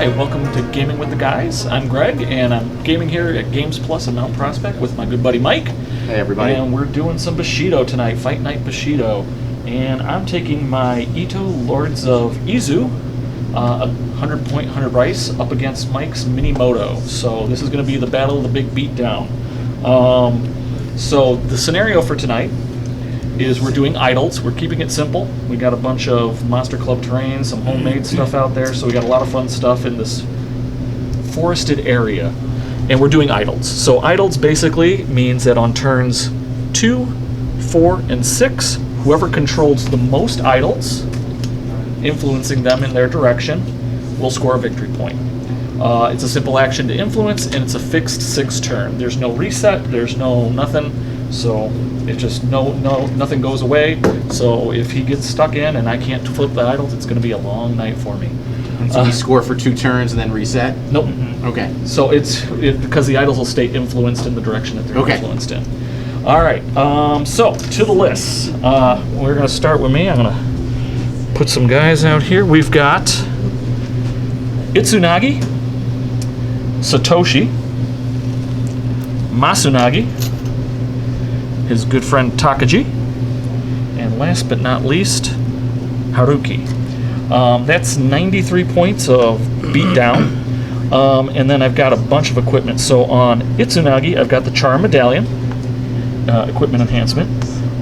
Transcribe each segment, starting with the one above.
Alright, welcome to Gaming with the Guys. I'm Greg, and I'm gaming here at Games Plus in Mount Prospect with my good buddy Mike. Hey everybody. And we're doing some Bushido tonight, Fight Night Bushido. And I'm taking my Ito Lords of Izu, 100 point, 100 rice, up against Mike's Minimoto. So this is going to be the battle of the big beatdown. So the scenario for tonight is we're doing idols. We're keeping it simple. We got a bunch of Monster Club terrain, some homemade stuff out there, so we got a lot of fun stuff in this forested area. And we're doing idols. So idols basically means that on turns 2, 4, and 6, whoever controls the most idols, influencing them in their direction, will score a victory point. It's a simple action to influence, and it's a fixed 6 turn. There's no reset, there's no nothing. So it just nothing goes away. So if he gets stuck in and I can't flip the idols, it's going to be a long night for me. And so we score for 2 turns and then reset? Nope. Okay. So it's because the idols will stay influenced in the direction that they're influenced in. All right. So to the list. We're going to start with me. I'm going to put some guys out here. We've got Itsunagi, Satoshi, Masunagi, his good friend Takaji, and last but not least, Haruki. That's 93 points of beatdown, and then I've got a bunch of equipment. So on Itsunagi, I've got the Charm Medallion, equipment enhancement.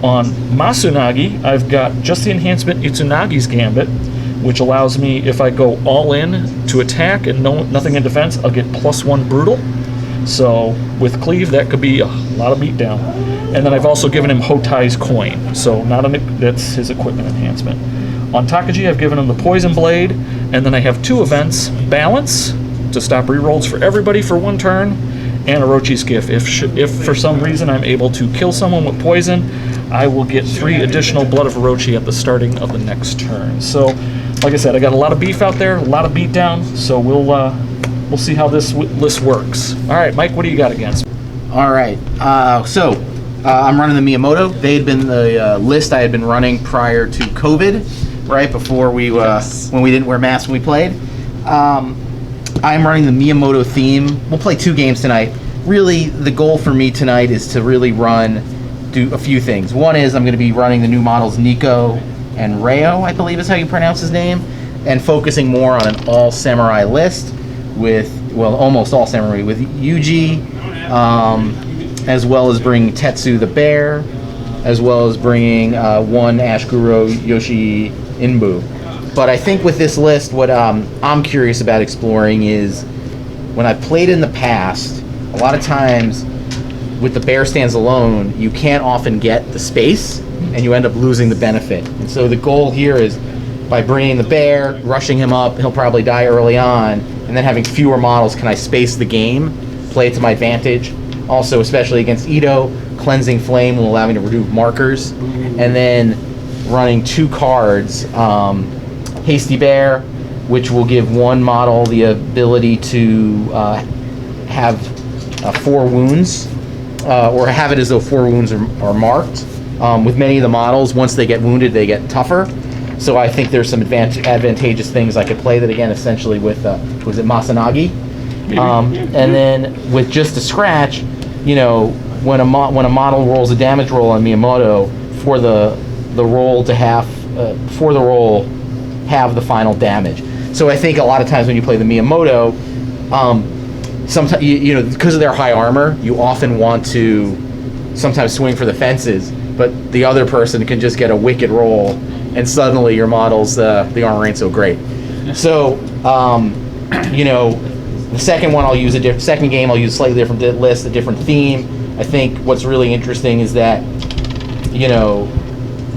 On Masunagi, I've got just the enhancement Itsunagi's Gambit, which allows me, if I go all in to attack and nothing in defense, I'll get +1 brutal. So with cleave, that could be a lot of beatdown. And then I've also given him Hotai's coin, so that's his equipment enhancement. On Takaji, I've given him the Poison Blade, and then I have 2 events: Balance, to stop rerolls for everybody for 1 turn, and Orochi's Gift. If for some reason I'm able to kill someone with poison, I will get 3 additional Blood of Orochi at the starting of the next turn. So, like I said, I got a lot of beef out there, a lot of beatdown, so we'll see how this list works. All right, Mike, what do you got against? All right. I'm running the Minimoto. They had been the list I had been running prior to COVID, right before when we didn't wear masks when we played. I'm running the Minimoto theme. We'll play 2 games tonight. Really, the goal for me tonight is to really do a few things. One is I'm going to be running the new models Nico and Reo, I believe is how you pronounce his name, and focusing more on an all samurai list with, well, almost all samurai, with Yuji, as well as bringing Tetsu the bear, as well as bringing 1 Ashguro Yoshi Inbu. But I think with this list, what I'm curious about exploring is, when I've played in the past, a lot of times with the bear stands alone, you can't often get the space, and you end up losing the benefit. And so the goal here is, by bringing the bear, rushing him up, he'll probably die early on, and then having fewer models, can I space the game, play it to my advantage? Also, especially against Ito, Cleansing Flame will allow me to remove markers. And then running 2 cards, Hasty Bear, which will give 1 model the ability to have 4 wounds, or have it as though 4 wounds are marked. With many of the models, once they get wounded, they get tougher. So I think there's some advantageous things I could play that, again, essentially with, was it Masanagi? And then with just a scratch, you know, when a model rolls a damage roll on Minimoto, for the roll to have the final damage. So I think a lot of times when you play the Minimoto, sometimes you know, because of their high armor, you often want to sometimes swing for the fences, but the other person can just get a wicked roll, and suddenly your model's the armor ain't so great. So you know, the second game I'll use a slightly different list, a different theme. I think what's really interesting is that, you know,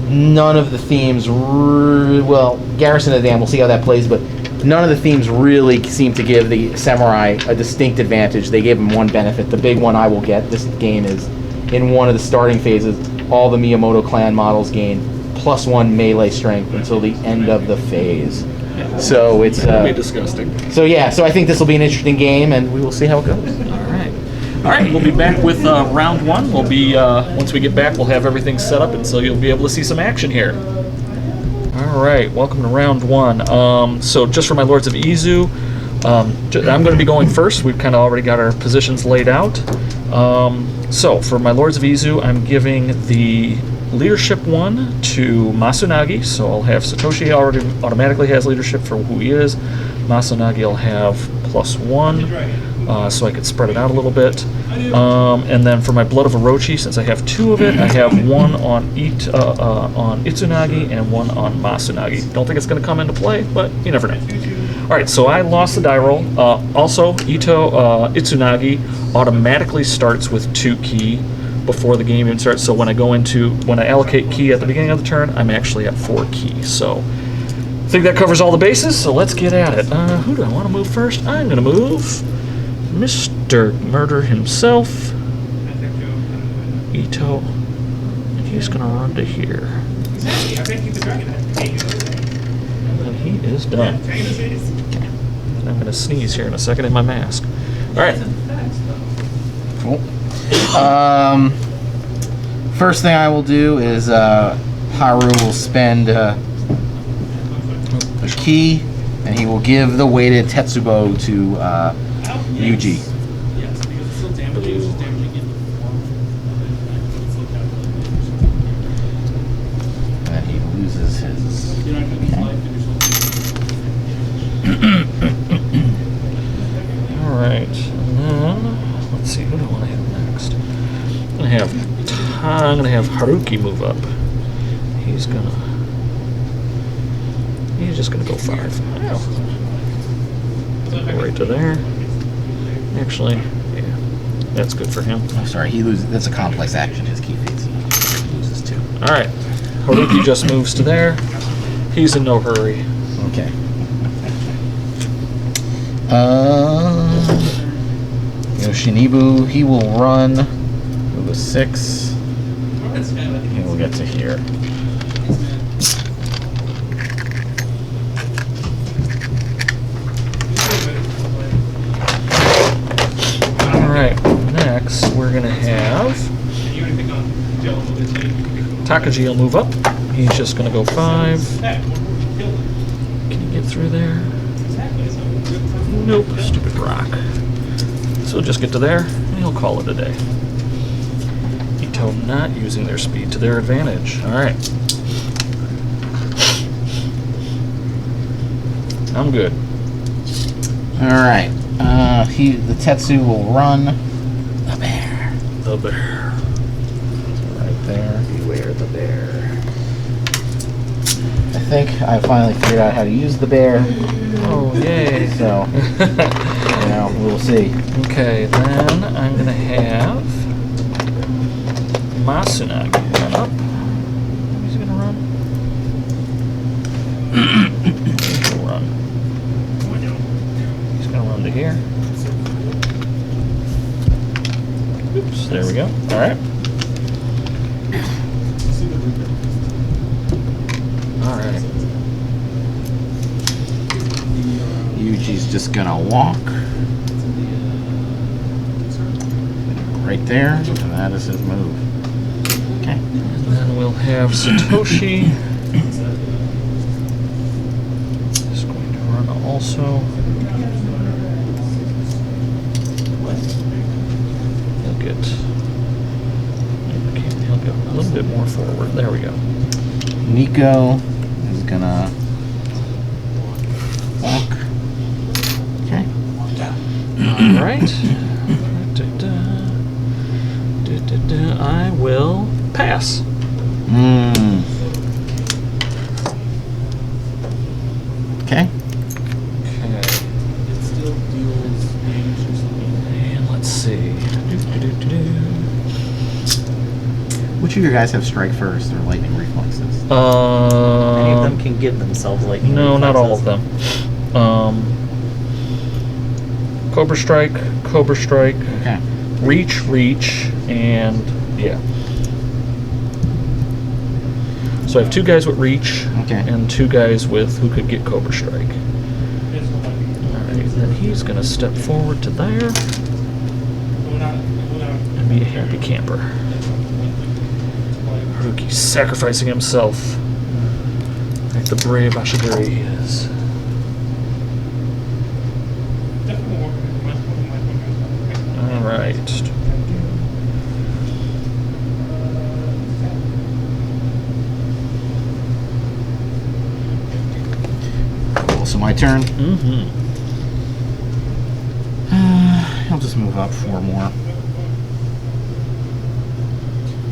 none of the themes, well, Garrison of the Dam, we'll see how that plays, but none of the themes really seem to give the samurai a distinct advantage. They gave them 1 benefit. The big one I will get this game is, in one of the starting phases, all the Minimoto clan models gain +1 melee strength until the end of the phase. So it's be disgusting. So yeah, so I think this will be an interesting game, and we will see how it goes. All right, we'll be back with round 1. We'll be once we get back, we'll have everything set up, and so you'll be able to see some action here. All right, welcome to round 1. So just for my Lords of Izu, I'm going to be going first. We've kind of already got our positions laid out. So for my Lords of Izu, I'm giving the leadership one to Masunagi. So I'll have Satoshi already automatically has leadership for who he is. Masunagi will have +1, so I could spread it out a little bit. And then for my Blood of Orochi, since I have 2 of it, I have 1 on Itsunagi and 1 on Masunagi. Don't think it's going to come into play, but you never know. All right, so I lost the die roll. Also, Itsunagi automatically starts with 2 ki before the game even starts. So when I allocate ki at the beginning of the turn, I'm actually at 4 ki. So I think that covers all the bases. So let's get at it. Who do I want to move first? I'm going to move Mr. Murder himself, Ito, and he's going to run to here. And he is done. I'm going to sneeze here in a second in my mask. All right. Cool. First thing I will do is Haru will spend a key, and he will give the weighted Tetsubo to Yuji. And he loses his. All right. And then let's see. Who do I want to have next? I'm gonna have Haruki move up. He's just gonna go 5. Oh. Right to there. Actually, yeah, that's good for him. I'm sorry, he loses. That's a complex action. His key fades. He loses 2. All right. Haruki just moves to there. He's in no hurry. Okay. Yoshinibu, he will run with a 6. He will get to here. Alright, next we're going to have Takaji will move up. He's just going to go 5. Can he get through there? Nope, stupid rock. So he'll just get to there, and he'll call it a day. Ito not using their speed to their advantage. Alright. I'm good. Alright. The Tetsu will run the bear. The bear. Right there. Beware the bear. I think I finally figured out how to use the bear. Oh, yay. So, we'll see. Okay, then I'm going to have Masunagi run up. Who's he going to run? He'll run. He's going to run to here. Oops, there we go. All right. All right. Yuji's just gonna walk right there, and that is his move. Okay. And then we'll have Satoshi. He's going to run also. He'll get a little bit more forward. There we go. Nico is gonna walk. Okay. All right. I will pass. Okay. Okay. And let's see. Which of your guys have strike first or lightning reflexes? Any of them can give themselves lightning. No, not all of reflexes. them. Cobra Strike, Okay. Reach, and yeah. So I have 2 guys with Reach, Okay. and 2 guys with who could get Cobra Strike. Alright, then he's gonna step forward to there and be a happy camper. Haruki's sacrificing himself like the brave Ashigiri he is. All right. Also my turn. Mm-hmm. I'll just move up 4 more.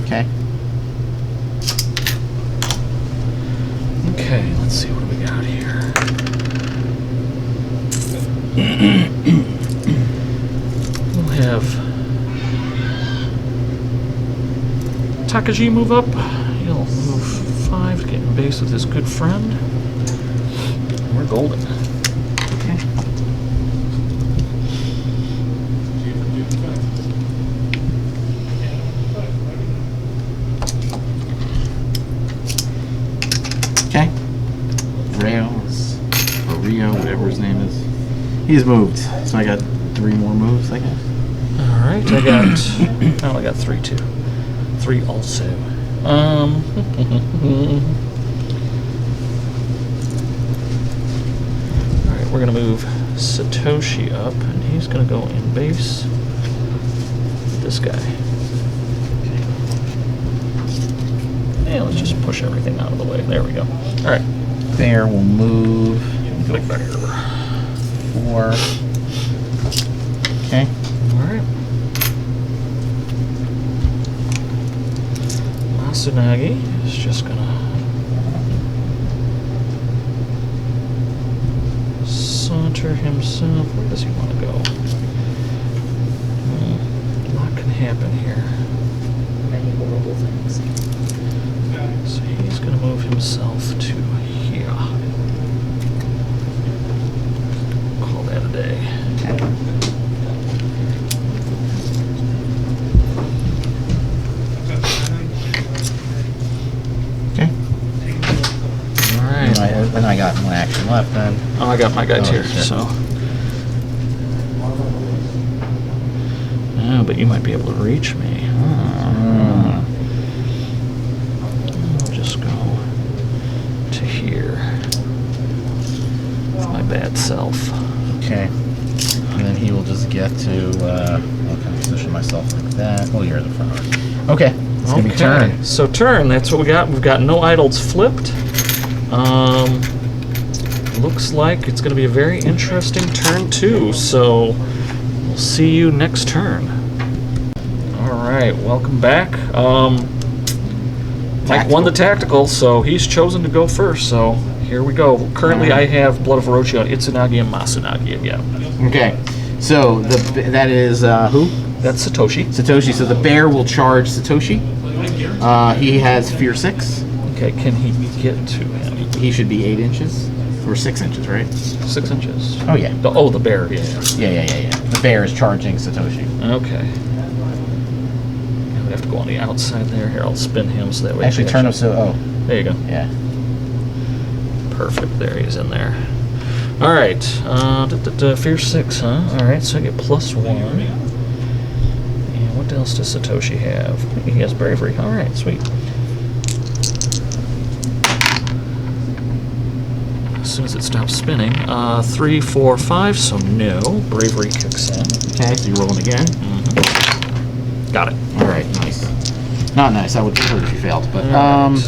Okay. Okay, let's see what we got here. We'll have Takaji move up. He'll move 5 to get in base with his good friend. We're golden. Okay. Okay. Rio, whatever his name is. He's moved. So I got 3 more moves, I guess. Alright, I got 3 too. 3 also. Alright, we're gonna move Satoshi up, and he's gonna go in base with this guy. Yeah, let's just push everything out of the way. There we go. Alright. Bear will move. Big bear. 4. Okay. Alright. Masunagi is just gonna saunter himself. Where does he want to go? A lot can happen here. Many horrible things. So he's gonna move himself to here. Call that a day. Okay. Alright. Then I got one action left then. Oh, I got my guys Oh, here, shit. so. Oh, but you might be able to reach me. I'll just go to here. With my bad self. Okay. And then he will just get to, okay, position myself like that. Oh, you're in the front. Okay. It's going to be turn. So turn, that's what we got. We've got no idols flipped. Looks like it's going to be a very interesting turn too. So we'll see you next turn. All right, welcome back. Mike won the tactical, so he's chosen to go first. So here we go. Currently, I have Blood of Orochi on Itsunagi and Masunagi again. Okay. So that is who? That's Satoshi. Satoshi. So the bear will charge Satoshi. He has Fear 6. Okay, can he get to him? He should be 8 inches. Or 6 inches, right? 6 inches. Oh, yeah. The bear, yeah. Yeah. The bear is charging Satoshi. Okay. We have to go on the outside there. Here, I'll spin him so that way. Actually, turn him so. Oh. There you go. Yeah. Perfect. There, he's in there. All right. Fear 6, huh? All right, so I get +1. And what else does Satoshi have? He has bravery. All right, sweet. As soon as it stops spinning, 3, 4, 5. So no, bravery kicks in. Okay, so you're rolling again. Got it. All right, nice. Not nice. I would prefer if you failed, but Alright.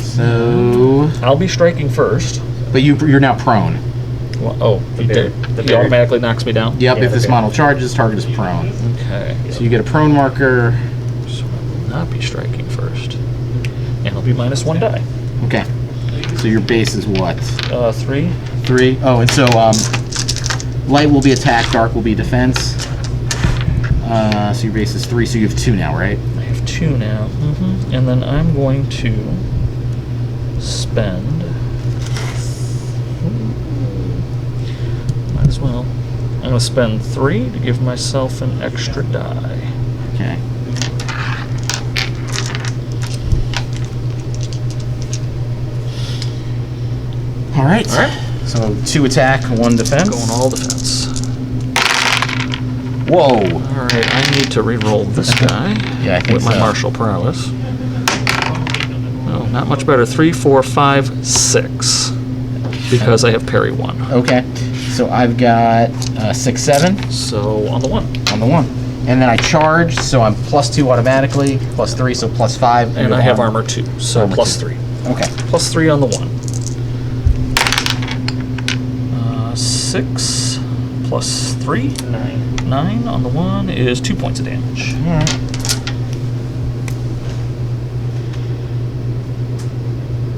So. I'll be striking first. But you're now prone. Well, oh, The he bear- did. the He bear. automatically knocks me down. Yep. Yeah, if the this bear. model charges, target is prone. Okay. So you get a prone marker. So I will not be striking first, and it'll be -1 die. Okay. So your base is what? 3. 3. Oh, and so light will be attack, dark will be defense. So your base is 3. So you have 2 now, right? I have 2 now. And then I'm going to spend. Might as well. I'm going to spend 3 to give myself an extra die. Okay. All right. All right. So 2 attack, 1 defense. Going all defense. Whoa. All right, I need to re-roll this guy. Yeah, I think with my so. martial prowess. No, not much better. 3, 4, 5, 6. Because I have parry 1. Okay. So I've got 6, 7 So on the 1. on On the 1. And then I charge, so I'm +2 automatically, +3, so +5. And I have armor 2, so Armor plus 2. 3. Okay. Plus 3 on the 1. 6 plus 3. 9 on the 1 is 2 points of damage. Alright.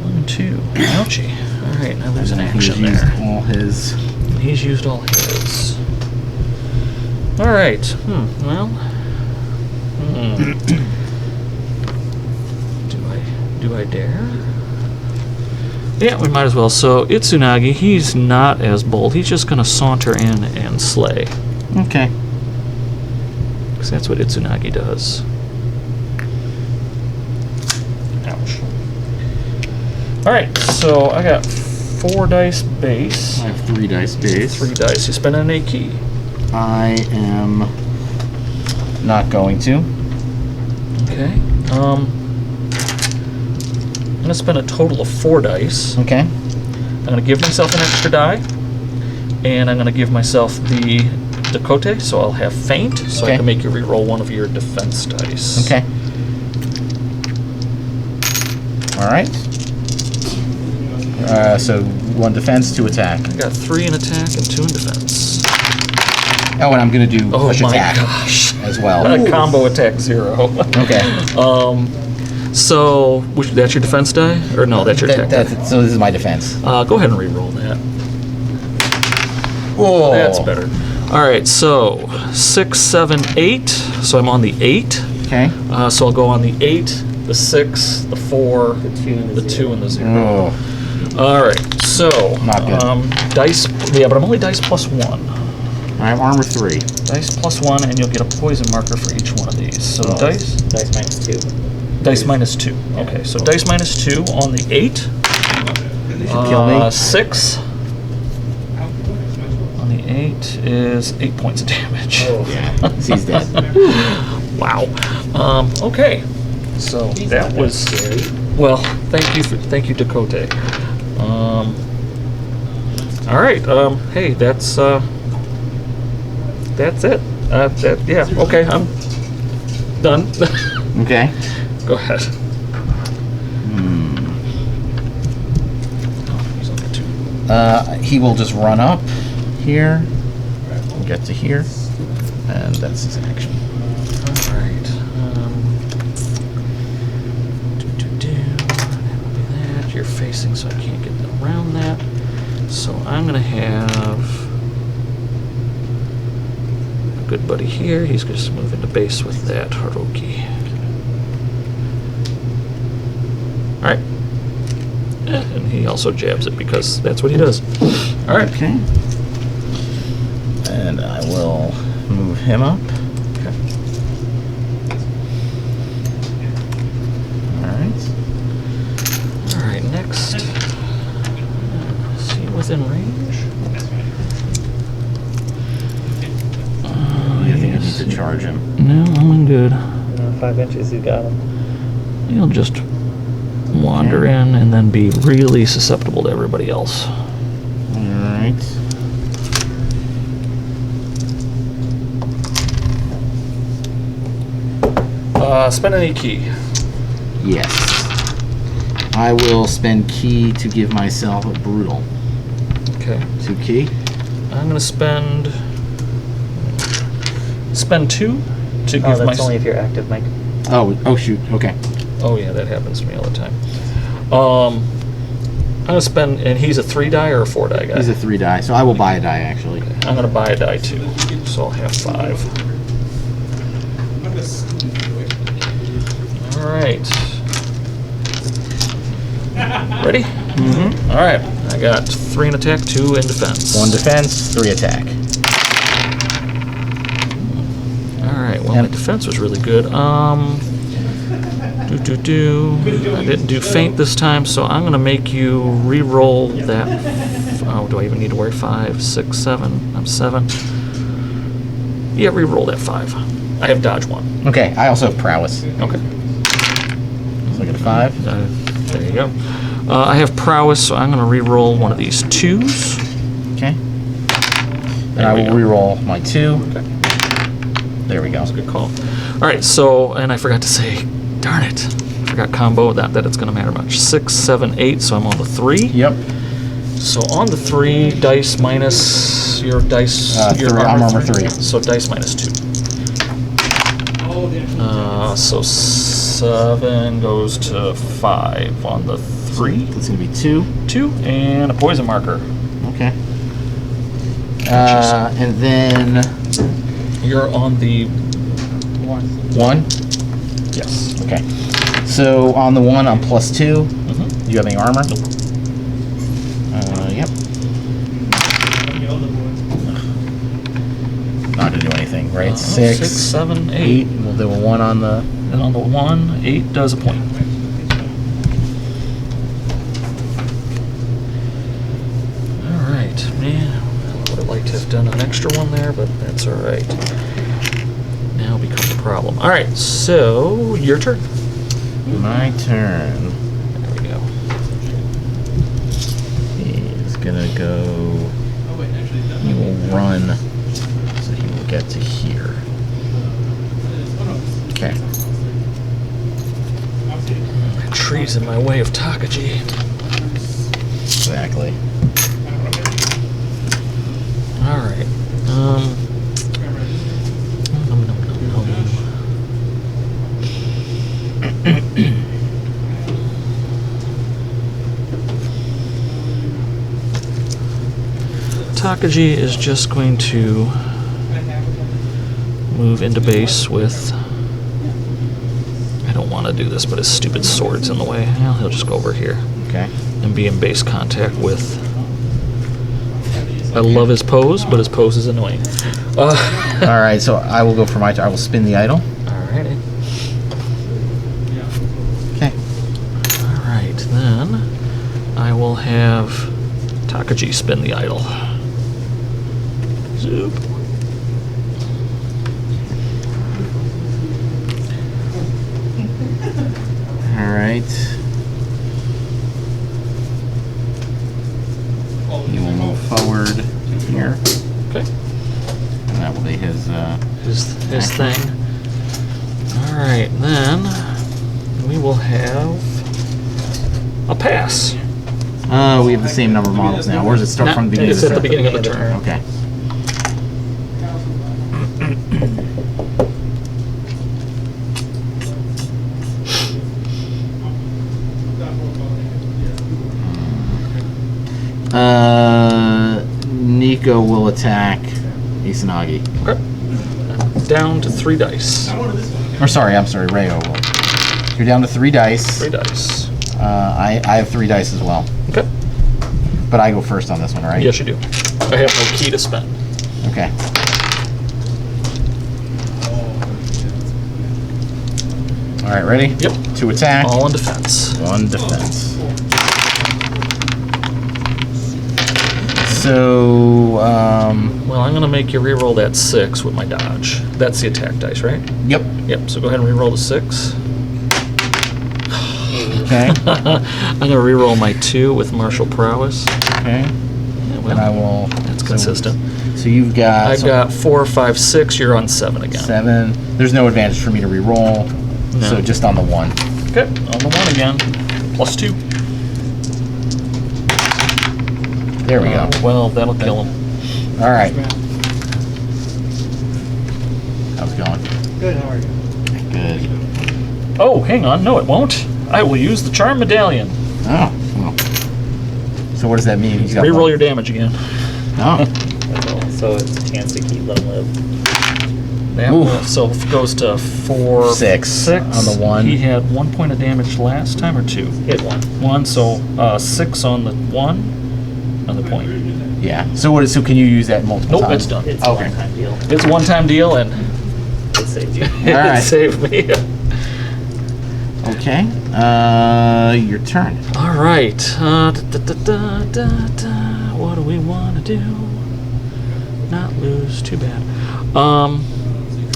One, 2. Ouchie. Alright, now there's an action He's used there. all his. He's used all his. Alright. Well. Do I dare? Yeah, we might as well. So, Itsunagi, he's not as bold. He's just going to saunter in and slay. Okay. Because that's what Itsunagi does. Ouch. Alright, so I got 4 dice base. I have 3 dice base. 3 dice. You spend an A key. I am not going to. Okay. I'm going to spend a total of 4 dice. Okay. I'm going to give myself an extra die. And I'm going to give myself the Dakote, so I'll have feint, so I Okay. can make you re-roll one of your defense dice. Okay. Alright. So 1 defense, 2 attack. I got 3 in attack and 2 in defense. Oh, and I'm going to do Oh push my attack gosh. as well. A combo attack 0. Okay. So, that's your defense die? Or no, that's your attack die. So this is my defense. Go ahead and re-roll that. Whoa. That's better. Alright, so 6, 7, 8. So I'm on the 8. Okay. So I'll go on the 8, the 6, the 4, the 2, and the 0. Oh. Alright, so Not good. dice, yeah, but I'm only dice plus 1. I have armor 3. Dice plus 1, and you'll get a poison marker for each one of these. So dice Dice -2. dice minus 2. Okay, so dice minus 2 on the 8. Kill me. 6 on the 8 is 8 points of damage. Yeah. He's dead. Wow. Okay. So that was scary. well. Thank you, Dakote. All right. Hey, that's it. Yeah. Okay. I'm done. Okay. Go ahead. He will just run up here. We'll get to here. And that's his action. All right. That you're facing, so I can't get around that. So I'm gonna have a good buddy here. He's gonna just move into base with that Haruki. All right. And he also jabs it because that's what he does. All right. Okay. And I will move him up. Okay. Alright. All right. Next. Is he within range? I think I need to charge him. No, I'm good. 5 inches, you got him. He'll just wander in and then be really susceptible to everybody else. Alright. Spend any key. Yes. I will spend key to give myself a brutal. Okay. 2 key. I'm gonna spend 2 to give Oh, that's myself. only if you're active, Mike. Oh shoot. Okay. Oh yeah, that happens to me all the time. I'm gonna spend, and he's a 3 die or a 4 die guy. He's a 3 die, so I will buy a die actually. I'm gonna buy a die too, so I'll have 5. All right. Ready? Mm-hmm. All right. I got 3 in attack, 2 in defense. 1 defense, 3 attack. All right. Well, my defense was really good. I didn't do feint this time, so I'm gonna make you re-roll that. Oh, do I even need to worry? 5, 6, 7. I'm 7. Yeah, re-roll that 5. I have dodge 1. Okay, I also have prowess. Okay. So I get a 5. There you go. I have prowess, so I'm gonna re-roll one of these 2s. Okay. And There I we will go. re-roll my 2. Okay. There we go. That's a good call. All right, so, and I forgot to say, darn it, I forgot combo, that it's going to matter much. 6, 7, 8, so I'm on the 3. Yep. So on the 3, dice minus your dice, your three, I'm armor 3. So dice minus 2. So 7 goes to 5 on the 3. That's going to be 2. 2, and a poison marker. Okay. And then You're on the 1. yes. Okay. So on the 1, I'm +2. Do Mm-hmm. you have any armor? Yep. Not to do anything, right? 6, 6, 7, 8. 8. We'll do a 1 on the. And on the 1, 8 does a point. All right, man. I would have liked to have done an extra one there, but that's all right. Now becomes a problem. All right, so your turn. My turn. There we go. He's gonna go. He will run. So he will get to here. Okay. That tree's in my way of Takaji. Exactly. All right. Takaji is just going to move into base with. I don't want to do this, but his stupid sword's in the way. Well, he'll just go over here Okay. and be in base contact with. I love his pose, but his pose is annoying. All right. So I will go for my turn. I will spin the idol. Alrighty. Okay. Alright, then I will have Takaji spin the idol. Zoop. All right. He will move forward here, Okay. and that will be his. His thing. Alright, then we will have a pass. We have the same number of models now. Where does it start from the beginning? It's of at the turn? beginning of the turn. Okay. Nico will attack Isanagi. Okay. Down to 3 dice. Or sorry, I'm sorry, Rayo will. You're down to 3 dice. 3 dice. I have 3 dice as well. Okay. But I go first on this one, right? Yes, you do. I have no key to spend. Okay. All right, ready? Yep. 2 attack. All in defense. 1 defense. So, Well, I'm going to make you reroll that 6 with my dodge. That's the attack dice, right? yep. Yep, so go ahead and reroll the 6. Okay. I'm going to reroll my 2 with martial prowess. Okay. Yeah, well, And I will. that's so- consistent. So you've got. I've got 4, 5, 6. You're on 7 again. 7. There's no advantage for me to re-roll. No. So just on the 1. Okay, on the 1 again. +2. There we go. Well, that'll kill him. All right. How's it going? Good, how are you? Good. Oh, hang on. No, it won't. I will use the charm medallion. Oh. Well. So what does that mean? He's got Reroll one. your damage again. Oh. That's all. So it's a chance to keep them live. That Ooh. will, so it goes to 4, 6 on the 1. He had 1 point of damage last time, or 2? Hit 1. 1, so 6 on the 1. Another point. Yeah. So what is? So can you use that multiple Nope, times? it's done. It's Okay. a one-time deal. It's a one-time deal, and It saved you. it right. saved me. Okay. Your turn. All right. What do we want to do? Not lose. Too bad. All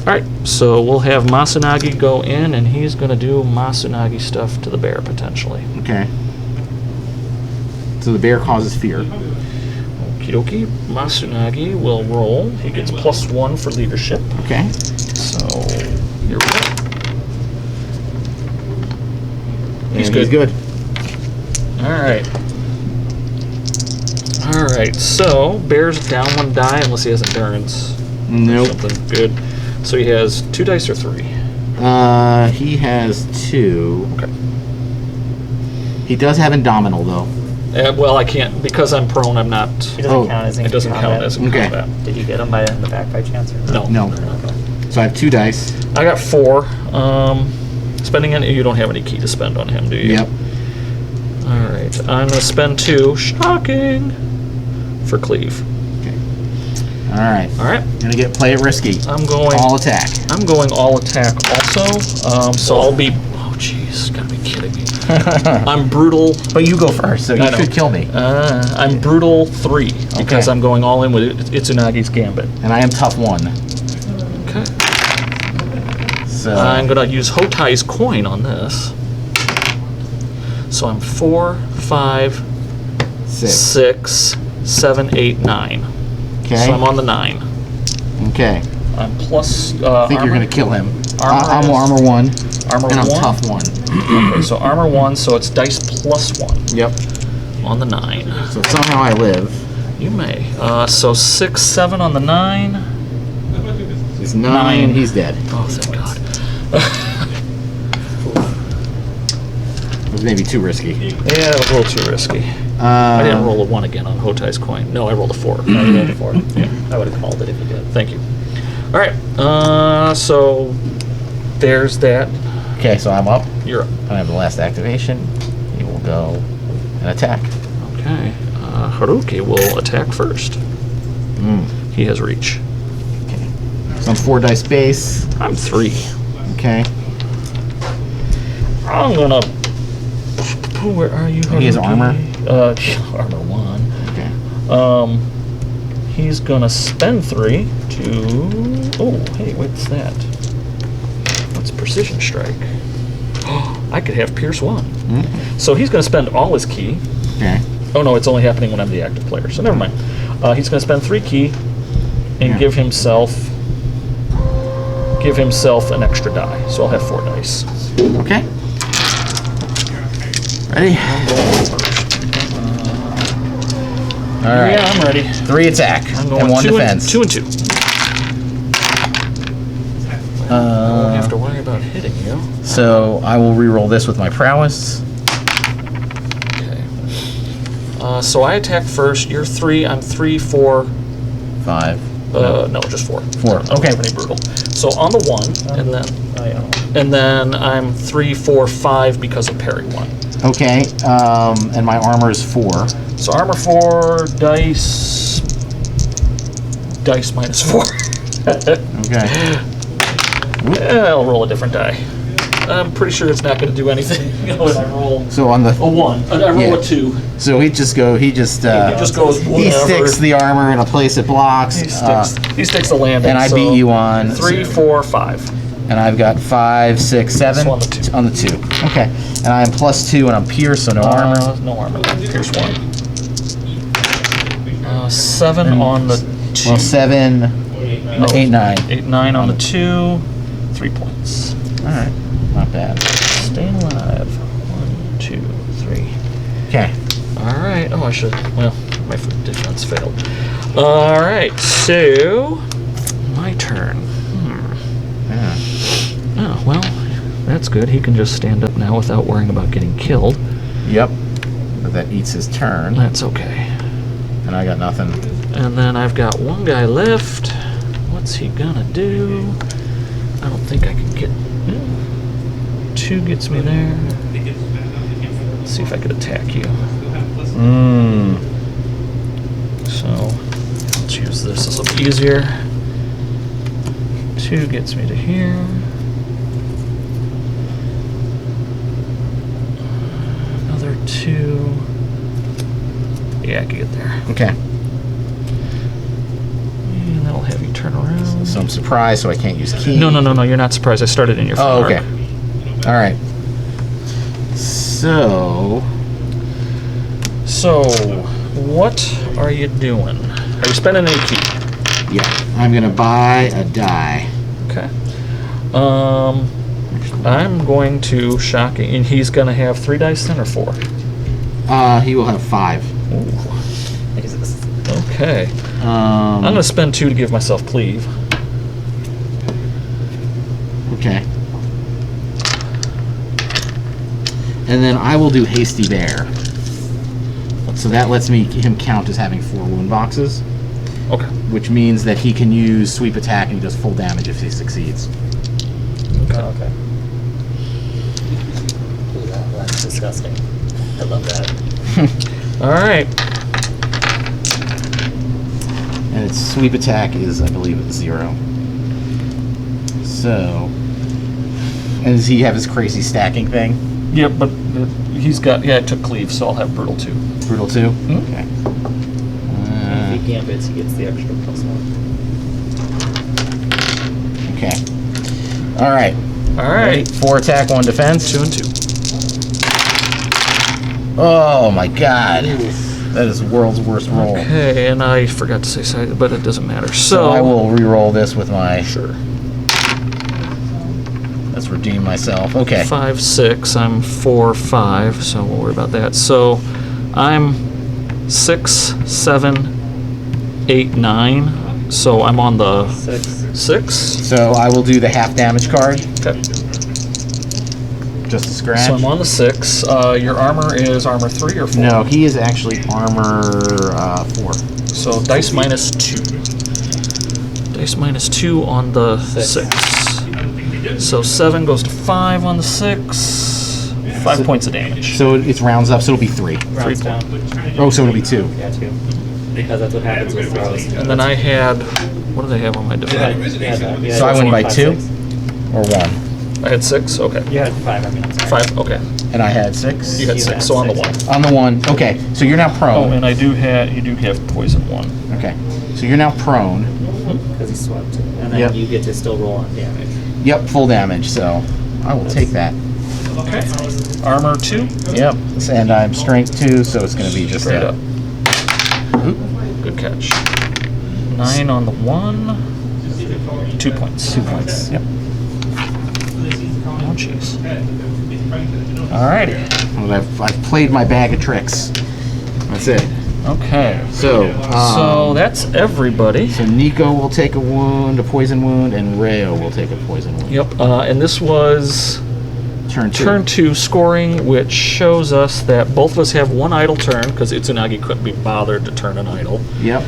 right. So we'll have Masanagi go in, and he's going to do Masanagi stuff to the bear potentially. Okay. So the bear causes fear. Okie dokie. Masanagi will roll. He gets +1 for leadership. Okay. here we go. He's And good. He's good. Alright. Alright, so Bear's down 1 die unless he has endurance. Nope. Something good. So he has 2 dice or 3? He has 2. Okay. He does have Indomitable, though. Well, I can't, because I'm prone, I'm not. He doesn't count as in It doesn't combat. count as in Okay. combat. Did you get him in the back by chance? Or No. No. Okay. So I have 2 dice. I got 4. Spending any, you don't have any key to spend on him, do you? Yep. Alright, I'm going to spend 2, shocking, for cleave. Alright. Alright, Gonna play it risky. I'm going All attack. I'm going all attack also. So I'll be, oh jeez, gotta be kidding me. I'm brutal. But you go first, so I you know. could kill me. I'm brutal 3 because Okay. I'm going all in with Itsunagi's Gambit. And I am tough 1. Okay. So I'm gonna use Hotai's coin on this. So I'm 4, 5, 6. 6, 7, 8, 9. Okay. So I'm on the 9. Okay. I'm plus I think armor. you're gonna kill him. Armor I'm is- armor 1. Armor And I'm 1. tough 1. Okay, so armor 1, so it's dice plus 1 Yep. on the 9. So somehow I live. You may. So 6, 7 on the 9. He's 9. He's dead. Oh, thank God. It was maybe too risky. Yeah, it was a little too risky. I didn't roll a 1 again on Hotai's coin. No, I rolled a 4. No, you rolled a 4. Yeah. I would have called it if you did. Thank you. All right. So there's that. Okay, so I'm up. You're up. I have the last activation. He will go and attack. Okay. Haruki will attack first. He has reach. Okay. So I'm 4 dice base. I'm 3. Okay. I'm gonna. Oh, where are you? He has Haruki? armor? Armor 1. Okay. He's gonna spend 3 to. Oh, hey, what's that? What's precision strike? I could have Pierce 1. So he's gonna spend all his key. Okay. Oh no, it's only happening when I'm the active player. So never mind. He's gonna spend 3 key and Yeah. give himself an extra die. So I'll have 4 dice. Okay. Ready? All right. Yeah, I'm ready. 3 attack I'm going and 1 2 defense. 2 and 2. I won't have to worry about hitting you. So I will re-roll this with my prowess. Okay. So I attack first. You're 3. I'm 3, 4. 5. No, just 4. 4. I don't Okay. have any brutal. So on the 1, and then Oh, yeah. I'm 3, 4, 5 because of parry 1. Okay. And my armor is 4. So armor 4, dice minus 4. Okay. I'll roll a different die. I'm pretty sure it's not going to do anything when I roll So on the a 1. I roll Yeah. a 2. so he just He just goes he whatever. sticks the armor in a place it blocks. He sticks the landing. and I so beat you on 3, 4, 5. And I've got 5, 6, 7 So on the 2. On the 2. Okay. And I am plus 2 and I'm pierced, so no armor. No armor. Pierce 1. 7 on the 2. Well, 7, 8, 9. 8, 9 on the 2. 3 points. All right. Not bad. Staying alive. 1, 2, 3. Okay. All right. Oh, I should. Well, my defense failed. All right. So, my turn. Yeah. Oh, well, that's good. He can just stand up now without worrying about getting killed. Yep. But that eats his turn. That's okay. And I got nothing. And then I've got 1 guy left. What's he gonna do? I don't think I can get. 2 gets me there. Let's see if I could attack you. So let's use this. This will be easier. 2 gets me to here. Another 2. Yeah, I can get there. Okay. And that'll have you turn around. So I'm surprised, so I can't use key. No, you're not surprised. I started in your front Oh, okay. arc. All right. So, what are you doing? Are you spending any key? yeah, I'm gonna buy a die. Okay. I'm going to shocking, and he's going to have 3 dice then or 4. He will have 5. Ooh. Jesus. Okay. I'm going to spend 2 to give myself cleave. Okay. And then I will do Hasty Bear. So that lets him count as having 4 wound boxes, Okay. which means that he can use sweep attack and he does full damage if he succeeds. Okay. Ooh, that's disgusting. I love that. All right. And its sweep attack is, I believe, at 0. So, and does he have his crazy stacking thing? Yeah, but he's got, yeah, I took cleave, so I'll have brutal 2. Brutal 2? Mhm. Okay. If he gambits, he gets the extra +1. Okay. All right. All right. 4 attack, 1 defense. 2 and 2. Oh my god. That is the world's worst roll. Okay, and I forgot to say side, but it doesn't matter. So I will re-roll this with my... Sure. Let's redeem myself. Okay. 5, 6. I'm 4, 5, so we'll worry about that. So I'm 6, 7, 8, 9. So I'm on the 6. 6. So I will do the half damage card. Okay. Just a scratch. So I'm on the 6. Your armor is armor 3 or 4? No, he is actually armor 4. So dice -2. Dice -2 on the 6. So 7 goes to 5 on the 6. 5 points of damage. So it rounds up, so it'll be 3. Rounds down. Oh, so it'll be 2. Yeah, 2. Because that's what happens with throws. And then I had, what did I have on my defense? So I win by 2 or 1. I had 6. Okay. You had 5. I mean, I'm sorry. 5. Okay. And I had 6. You had You 6. had So on the 6. 1. On the 1. Okay. So you're now Oh, prone. and I do have, you do have poison 1. Okay. So you're now prone. Because he swept. And then Yep. you get to still roll on damage. Yep, full damage. So I will take that. Okay. Armor 2. Yep. And I'm strength 2, so it's going to be just Straight a... up. Good catch. 9 on the 1. 2 points. 2 points. Yep. Oh, jeez. Alrighty. Well, I've played my bag of tricks. That's it. Okay. So, So that's everybody. so Nico will take a wound, a poison wound, and Reo will take a poison wound. Yep. And this was Turn 2. turn 2 scoring, which shows us that both of us have 1 idle turn because Itsunagi couldn't be bothered to turn an idle. Yep.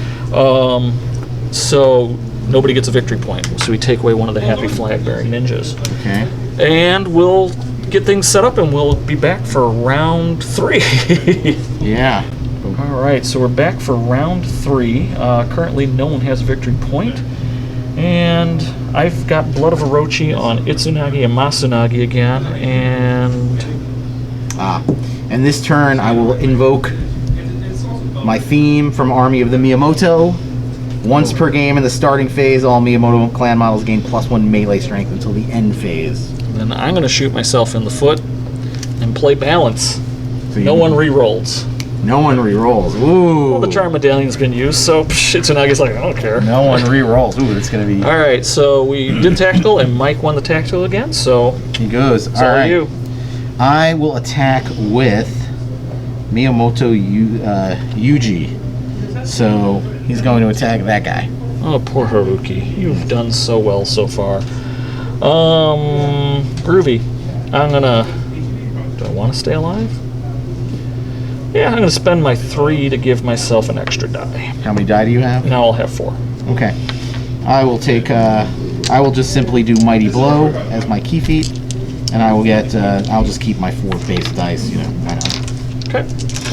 So nobody gets a victory point. So we take away one of the happy flag bearing ninjas. Okay. And we'll get things set up and we'll be back for round 3. Yeah. All right, so we're back for round 3. Currently, no one has a victory point. And I've got Blood of Orochi on Itsunagi and Masunagi again. And And this turn, I will invoke my theme from Army of the Miyamoto. Once per game in the starting phase, all Miyamoto clan models gain +1 melee strength until the end phase. then I'm going to shoot myself in the foot and play balance. So No one re-rolls. No one re-rolls. Ooh. Well, the Charm Medallion's been used, so Itsunagi's like, I don't care. No one re-rolls. Ooh, it's going to be... All right, so we did tactical, and Mike won the tactical again, so He goes. it's All all right. you. I will attack with Miyamoto Yuji. So he's going to attack that guy. Oh, poor Haruki. You've done so well so far. Groovy. I'm gonna... Do I want to stay alive? Yeah, I'm gonna spend my 3 to give myself an extra die. How many die do you have? Now I'll have 4. Okay. I will take, I will just simply do Mighty Blow as my key feat, and I will get, I'll just keep my 4 base dice, you know, why not? Okay.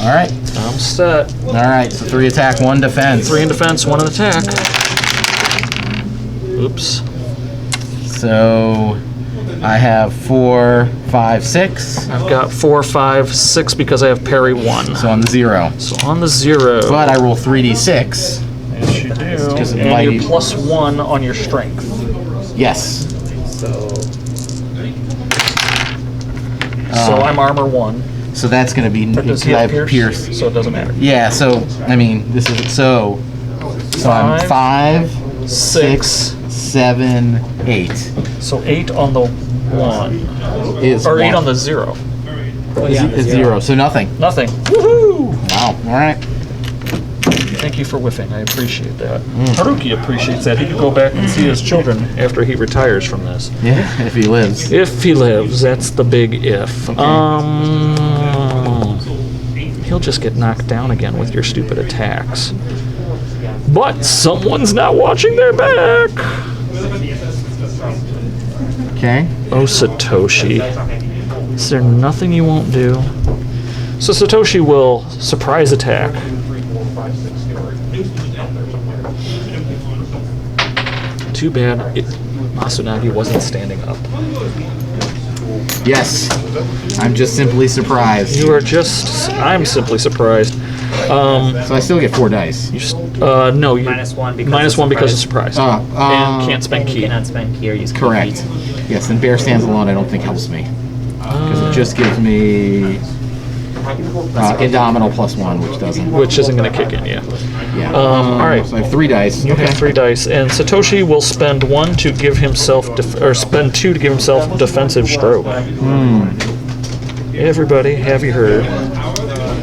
All right. I'm set. All right, so 3 attack, 1 defense. 3 in defense, 1 in attack. Oops. So I have 4, 5, 6. I've got 4, 5, 6 because I have parry 1. So on the 0. So on the 0. But I roll 3d6. Yes, you do. Because of And mighty- you're +1 on your strength. Yes. So So I'm armor 1. So that's going to be. But does he I have have pierce? Pierce. So it doesn't matter. Yeah. So I mean, this is so. So I'm 5, 6, 7, 8. So 8 on the 1. Is Or 8 one. on the 0. Is 0. So nothing. Nothing. Woohoo! Wow. All right. Thank you for whiffing. I appreciate that. Haruki appreciates that. He could go back and see his children after he retires from this. Yeah, if he lives. If he lives, that's the big if. He'll just get knocked down again with your stupid attacks. But someone's not watching their back. Okay. Oh, Satoshi. Is there nothing you won't do? So Satoshi will surprise attack. Too bad Masunagi wasn't standing up. Yes. I'm just simply surprised. You are just... I'm simply surprised. So I still get 4 dice. No, you... -1 because Minus of 1 because of surprise. Oh, And can't spend And you key. cannot spend key or use key Correct. feat. Yes, and bear stands alone I don't think helps me. Because it just gives me Indomitable +1, which doesn't. Which isn't going to kick in, yeah. Yeah. All right. So I have 3 dice. You have 3 dice, and Satoshi will spend 1 to give himself, or spend 2 to give himself defensive stroke. Everybody, have you heard?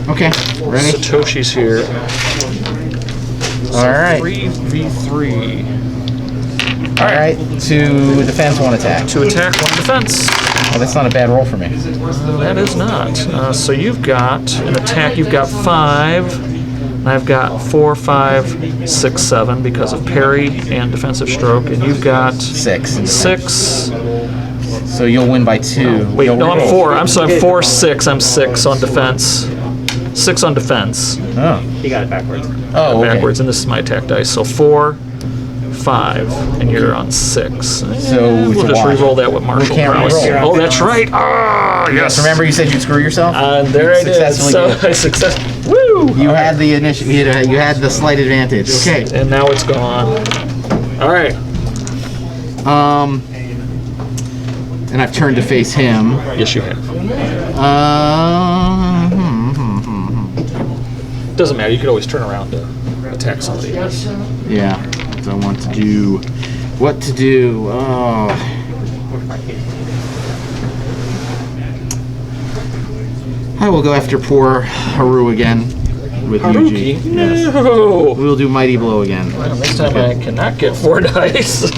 Okay. Ready? Satoshi's here. All right. 3v3. All right. 2 defense, 1 attack. 2 attack, 1 defense. Oh, that's not a bad roll for me. That is not. So you've got an attack. You've got 5. And I've got 4, 5, 6, 7 because of parry and defensive stroke. And you've got 6. in defense. 6. So you'll win by 2. Wait, You'll no, I'm roll. 4. I'm sorry, I'm 4, 6. I'm 6 on defense. 6 on defense. Oh. You got it backwards. Oh, okay. Backwards, and this is my attack dice. So 4, 5, and you're on 6. So We'll it's a just wash. re-roll that with martial can't prowess. re-roll. Oh, that's right. Ah, yes. Remember you said you'd screw yourself? There I did. Successfully So did. I success. Woo! You had the you had the slight advantage. Okay. And now it's gone. All right. And I've turned to face him. Yes, you have. Doesn't matter. You could always turn around to attack somebody. Yeah. So I want to do what to do. Oh. I will go after poor Haru again with Haruki? Yuji. Yes. No. We'll do Mighty Blow again. Well, this time I cannot get 4 dice.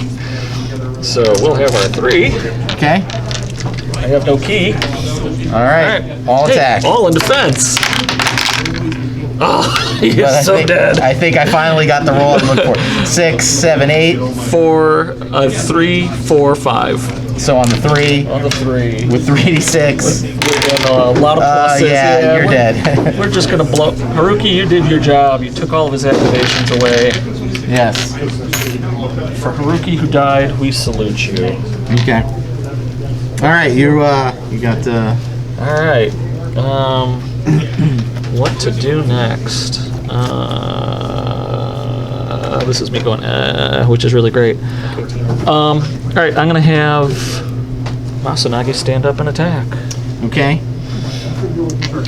So we'll have our 3. Okay. I have no key. All right. All Hey, attack. all in defense. Oh, he But is so dead. I think I finally got the roll I'm looking for. 6, 7, 8. 4, 3, 4, 5. So on the 3 On the 3. with 3d6. And a lot of pluses. Yeah, you're dead. We're just gonna blow. Haruki, you did your job. You took all of his activations away. Yes. For Haruki, who died, we salute you. Okay. All right, you got All right. What to do next? This is me going, which is really great. All right, I'm gonna have Masunagi stand up and attack. okay.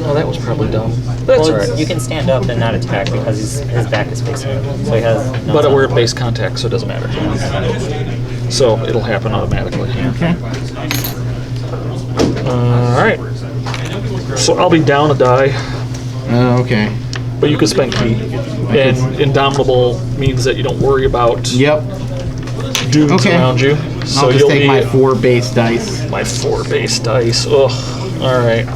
Oh, that was probably dumb. That's Well, all right. you can stand up and not attack because his back is facing him. So he has no But time. we're at base contact, so it doesn't matter. So it'll happen automatically. Okay. All right. So I'll be down a die, Okay. but you can spend key. And Indomitable means that you don't worry about Yep. dudes Okay. around you. So I'll just you'll take be my 4 base dice. my 4 base dice. Ugh. All right.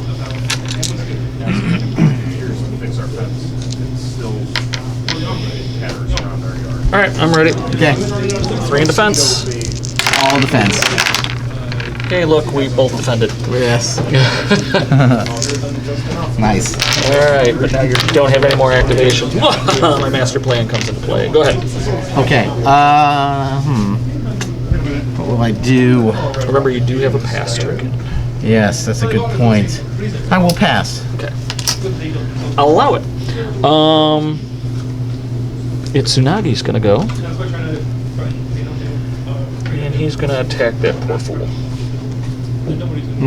All right, I'm ready. Okay. 3 in defense. All defense. Okay, look, we both defended. Yes. Nice. All right, but now you don't have any more activations. My master plan comes into play. Go ahead. Okay. What will I do? Remember, you do have a pass token. Yes, that's a good point. I will pass. Okay. I'll allow it. Itsunagi's gonna go. And he's gonna attack that poor fool,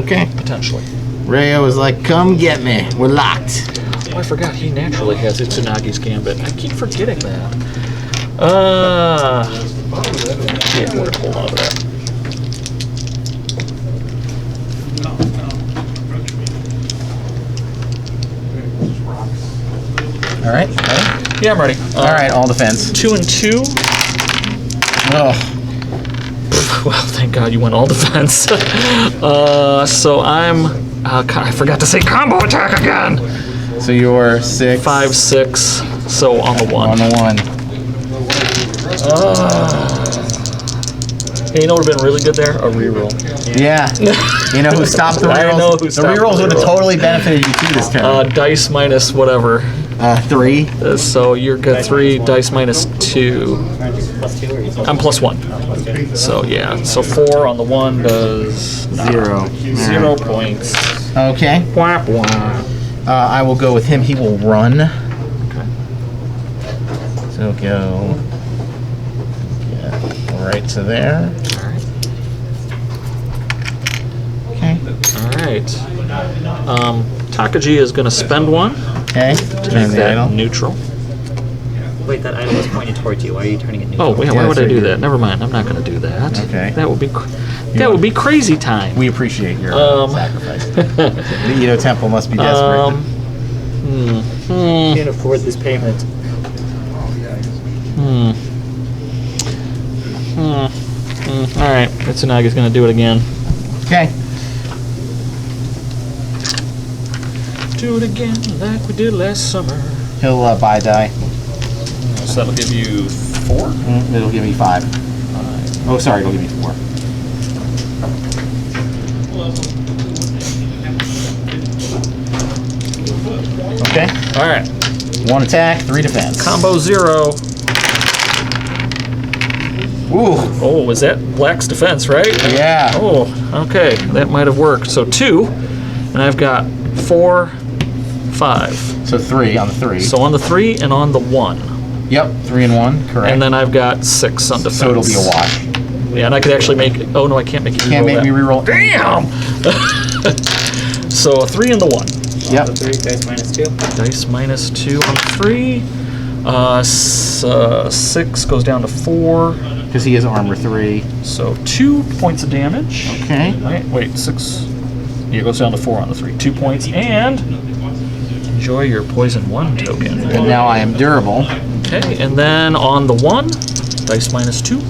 Okay. potentially. Rayo is like, come get me. We're locked. Oh, I forgot he naturally has Itsunagi's Gambit. I keep forgetting that. Yeah, we're gonna hold on to that. All right. Ready? Yeah, I'm ready. All right. All defense. 2 and 2. Oh. Well, thank God you went all defense. So I'm. I forgot to say combo attack again. So you're 6. 5, 6. So on the 1. On the 1. Hey, you know what would have been really good there? A reroll. Yeah. You know who stopped the rerolls? I know who the stopped rerolls the would have reroll. totally benefited you too this turn. Dice minus whatever. 3. So you're good 3. Dice minus 2. Plus 2 or you I'm plus 1. plus 2? So yeah. So 4 on the 1 does 0. 0 points. Okay. Wah, wah. I will go with him. He will run. Okay. So go. Yeah, right to there. Okay. All right. Takaji is going to spend 1 Okay. to Turn make the that idol. neutral. Wait, that idol was pointed towards you. Why are you turning it neutral? Oh, yeah, Yeah, why would I so do you're- that? Never mind. I'm not going to do that. Okay. That would be crazy time. We appreciate your sacrifice. The Edo Temple must be desperate. Can't afford this payment. All right. Mitsunagi's going to do it again. Okay. Do it again like we did last summer. He'll buy die. So that'll give you 4? It'll give me 5. Oh, sorry, it'll give me 4. Okay. All right. 1 attack, 3 defense. Combo 0. Ooh. Oh, was that Black's defense, right? Yeah. Oh, okay. That might have worked. So 2, and I've got 4, 5. So 3 on the 3. So on the 3 and on the 1. Yep, 3 and 1, correct. And then I've got 6 on defense. so it'll be a wash. Yeah, and I could actually make. Oh no, I can't make you Can't make reroll me that. reroll. Damn. So a 3 and the 1. Yep. The 3 dice minus 2. Dice minus 2 on the 3. 6 goes down to 4. Because he has armor 3. So 2 points of damage. Okay. Wait, 6. Yeah, it goes down to 4 on the 3. 2 points, and enjoy your poison 1 token. And now I am durable. Okay, and then on the 1, dice minus 2.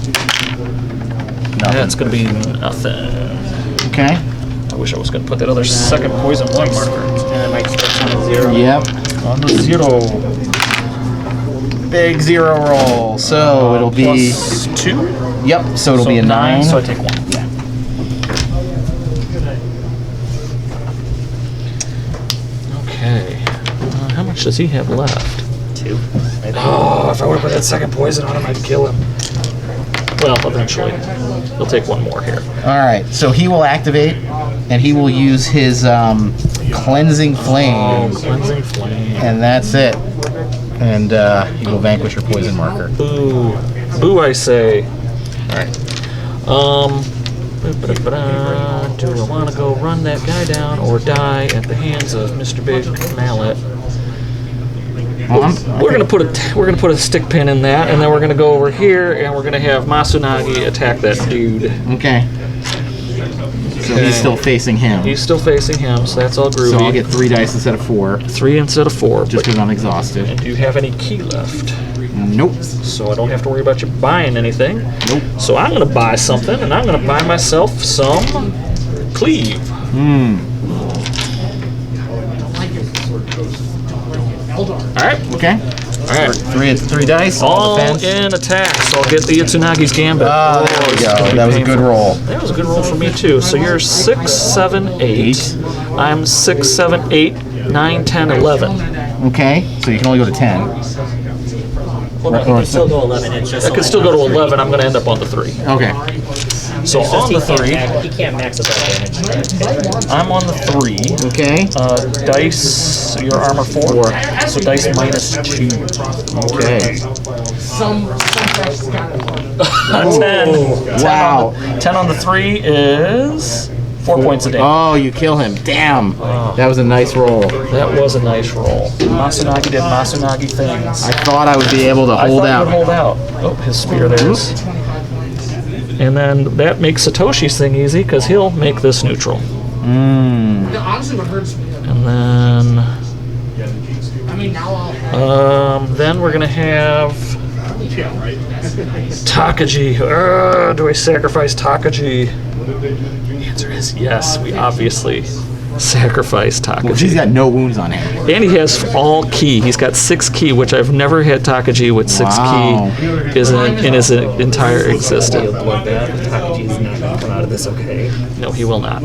That's going to be nothing. Okay. I wish I was going to put that other second poison 1 marker. And it might start on a 0. Yep. On the 0. Big 0 roll. So it'll be. Plus 2. Yep. So it'll be a 9. So I take 1. Yeah. Okay. How much does he have left? 2. Maybe. Oh, if I would have put that second poison on him, I'd kill him. Well, eventually. He'll take 1 more here. All right. So he will activate, and he will use his cleansing flame, Oh, cleansing flame. and that's it. And he will vanquish your poison marker. Boo. Boo, I say. Alright. Do I want to go run that guy down or die at the hands of Mr. Big Mallet? We're gonna put a stick pin in that, and then we're gonna go over here, and we're gonna have Masunagi attack that dude. Okay. So he's still facing him. He's still facing him, so that's all groovy. So I'll get 3 dice instead of 4, 3 instead of 4. just because I'm exhausted. And do you have any key left? Nope. So I don't have to worry about you buying anything. Nope. So I'm gonna buy something, and I'm gonna buy myself some cleave. All right. Okay. All right. 3 dice. All defense. in attack, so I'll get the Itsunagi's Gambit. Ah, there we it's go. gonna be That was a painful. good roll. That was a good roll for me, too. So you're 6, 7, 8. I'm 6, 7, 8, 9, 10, 11. Okay. So you can only go to 10. Well, no, you can still go 11. It's just I could still go to 11. I'm going to end up on the 3. Okay. So It's just on the 3, he can't max above damage. I'm on the 3. Okay. Dice, your armor 4. So dice minus 2. Okay. 10. Wow. 10 on the 3 is 4 points of damage. Oh, you kill him. Damn. That was a nice roll. That was a nice roll. Masunagi did Masunagi things. I thought I would be able to I hold thought out. you would hold out. Oh, his spear there is. And then that makes Satoshi's thing easy because he'll make this neutral. Mm. And then Then we're gonna have Takaji. Do I sacrifice Takaji? The answer is yes. We obviously sacrifice Takaji. Well, he's got no wounds on him. And he has all ki. He's got 6 ki, which I've never had Takaji with 6 Wow. ki in his entire existence. Takaji's not going to come out of this okay. No, he will not.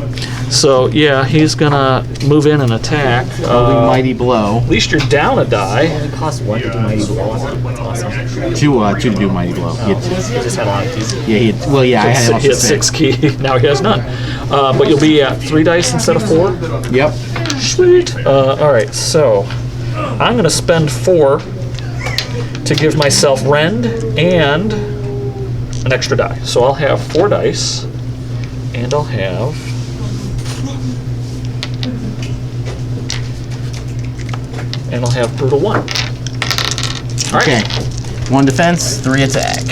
So yeah, he's gonna move in and attack. Holy mighty blow. At least you're down a die. It costs 1 to do mighty blow. Awesome. Two to do mighty blow. He just had a lot of keys. Yeah, I had He had 6 ki. Now he has none. But you'll be at 3 dice instead of 4. Yep. Sweet. All right, so I'm going to spend 4 to give myself rend and an extra die. So I'll have 4 dice, and I'll have brutal 1. All right. Okay. 1 defense, 3 attack.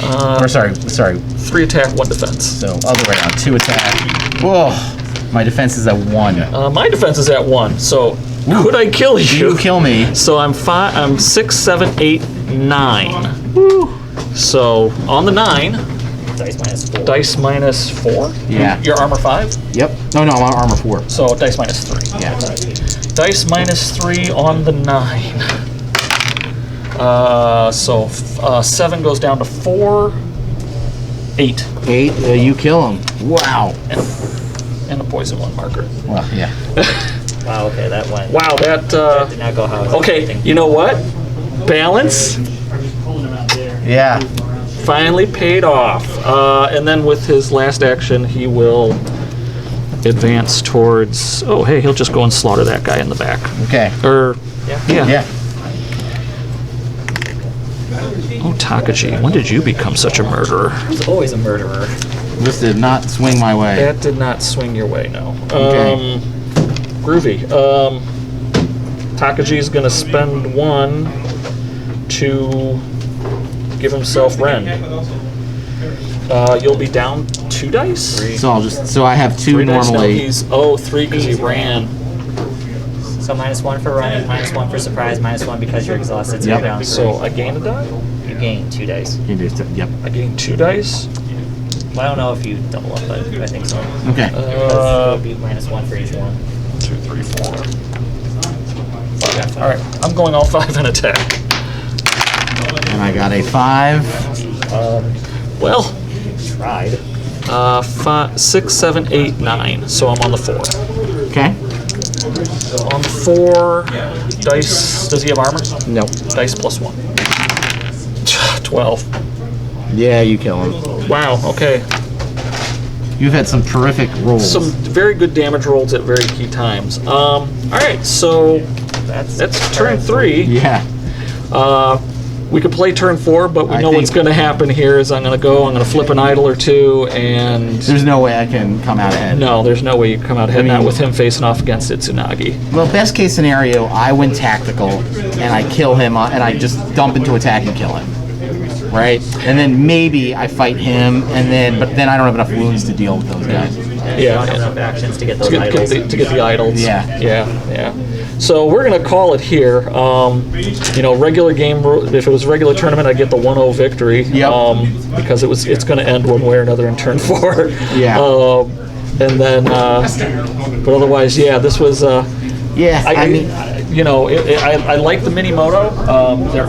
Or sorry. 3 attack, 1 defense. So other way around. 2 attack. Whoa. My defense is at 1. My defense is at 1. So could I kill you? You kill me. So I'm 6, 7, 8, 9. Woo. So on the 9, Dice minus 4. dice minus 4. Yeah. Your armor 5. Yep. No, I'm on armor 4. So dice minus 3. Yeah. Dice minus 3 on the 9. So 7 goes down to 4. 8. 8. You kill him. Wow. And a poison 1 marker. Well, yeah. Wow, okay, that went. Wow, that Did not go how I was okay, expecting. you know what? Balance Yeah. finally paid off. And then with his last action, he will advance towards. Oh, hey, he'll just go and slaughter that guy in the back. Okay. Or yeah. Yeah. Oh, Takaji, when did you become such a murderer? He's always a murderer. This did not swing my way. That did not swing your way, no. Okay. Groovy. Takaji's gonna spend 1 to give himself rend. You'll be down 2 dice? So I have 2 3 dice? No, normally. he's 3 because he ran. So -1 for running, -1 for surprise, -1 because you're exhausted, so Yep. you're down 3. So I gain a die? You gain 2 dice. Yep. I gain 2 dice? Well, I don't know if you double up, but I think so. Okay. It'll be -1 for each one. 2, 3, 4. 5. All right, I'm going all 5 in attack. And I got a 5. Well, Tried. 6, 7, 8, 9. So I'm on the 4. Okay. On 4 dice. Does he have armor? Nope. Dice plus 1. 12. Yeah, you kill him. Wow. Okay. You've had some terrific rolls. Some very good damage rolls at very key times. All right. So that's turn 3. Yeah. We could play turn 4, but we I know what's think- going to happen here is I'm going to flip an idol or 2, and There's no way I can come out ahead. no, there's no way you come out ahead, I mean- not with him facing off against Itsunagi. Well, best case scenario, I win tactical, and I kill him, and I just dump into attack and kill him. Right? And then maybe I fight him, but then I don't have enough wounds to deal with those guys. You don't have enough actions to get those idols. To get the idols. Yeah. Yeah. So we're going to call it here. Regular game, if it was a regular tournament, I'd get the 1-0 victory. Yep. Because it's going to end one way or another in turn 4. Yeah. And then, but otherwise, yeah, this was. Yeah, I mean, I like the Minimoto. Their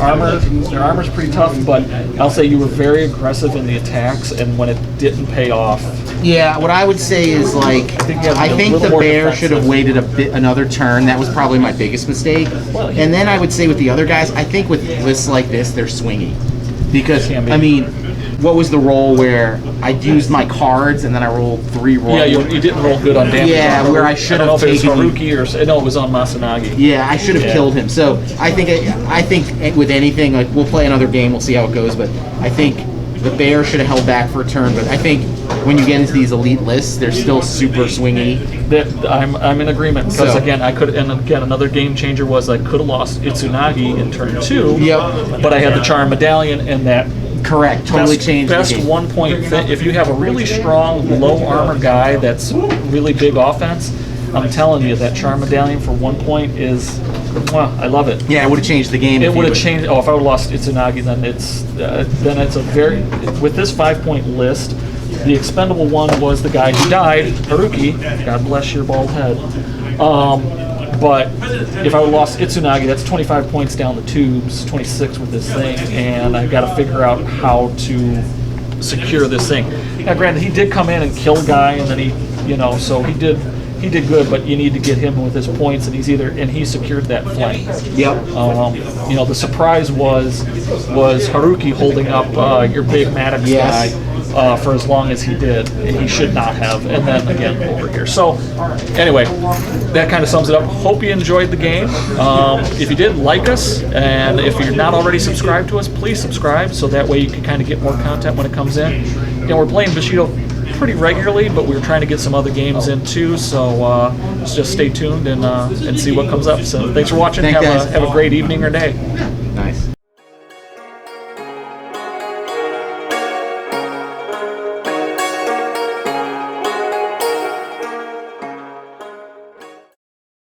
armor's pretty tough, but I'll say you were very aggressive in the attacks, and when it didn't pay off. yeah. What I would say is I think the bear should have waited another turn. That was probably my biggest mistake. Well, yeah. And then I would say with the other guys, I think with lists like this, they're swingy, because Can be. I mean, what was the roll where I used my cards and then I rolled 3 rolls? Yeah, you didn't roll good on damage. Yeah, on where I Haruki. should I don't have know if taken- it was Haruki or no, it was on Masanagi. Yeah, I should have Yeah. killed him. So I think with anything, we'll play another game. We'll see how it goes. But I think the bear should have held back for a turn. But I think when you get into these elite lists, they're still super swingy. That I'm in agreement because So- again another game changer was I could have lost Itsunagi in turn 2. Yep. But I had the Charm Medallion and that. Correct. Totally changed Best the game. 1 point thing. If you have a really strong low armor guy that's really big offense, I'm telling you that Charm Medallion for 1 point is Well, I love it. Yeah, it would have changed the game. It if you would have changed. Oh, if I would have lost Itsunagi, then it's a very with this 5-point list. The expendable one was the guy who died, Haruki. God bless your bald head. But if I would have lost Itsunagi, that's 25 points down the tubes, 26 with this thing, and I got to figure out how to secure this thing. Now, granted, he did come in and kill a guy, and then so he did good, but you need to get him with his points, and he secured that flank. Yep. The surprise was Haruki holding up your big Maddox Yes. guy. For as long as he did, and he should not have. And then again over here. So anyway, that kind of sums it up. Hope you enjoyed the game. If you did, like us, and if you're not already subscribed to us, please subscribe so that way you can kind of get more content when it comes in. We're playing Bushido pretty regularly, but we're trying to get some other games in too. So just stay tuned and see what comes up. So thanks for watching. Thanks, guys. Have a great evening or day. Nice.